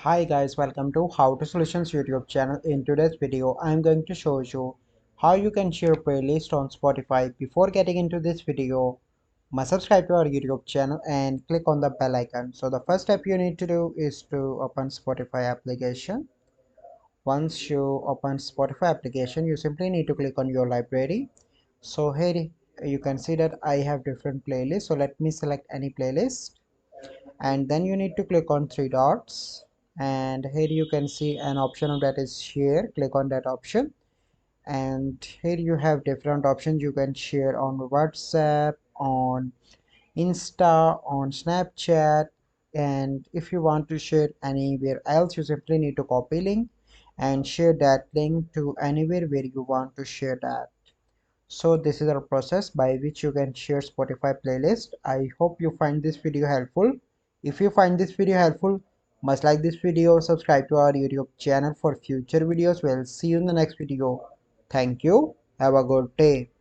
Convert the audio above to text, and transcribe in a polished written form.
Hi guys, welcome to How to Solutions YouTube channel. In today's video, I'm going to show you how you can share playlist on Spotify. Before getting into this video, must subscribe to our YouTube channel and click on the bell icon. So the first step you need to do is to open Spotify application. Once you open Spotify application, you simply need to click on your library. So here you can see that I have different playlists. So let me select any playlist and then you need to click on three dots, and here you can see an option that is share. Click on that option, and here you have different options. You can share on WhatsApp, on Insta, on Snapchat, and if you want to share anywhere else, you simply need to copy link and share that link to anywhere where you want to share that. So this is our process by which you can share Spotify playlist. I hope you find this video helpful. If you find this video helpful, must like this video, subscribe to our YouTube channel for future videos. We'll see you in the next video. Thank you. Have a good day.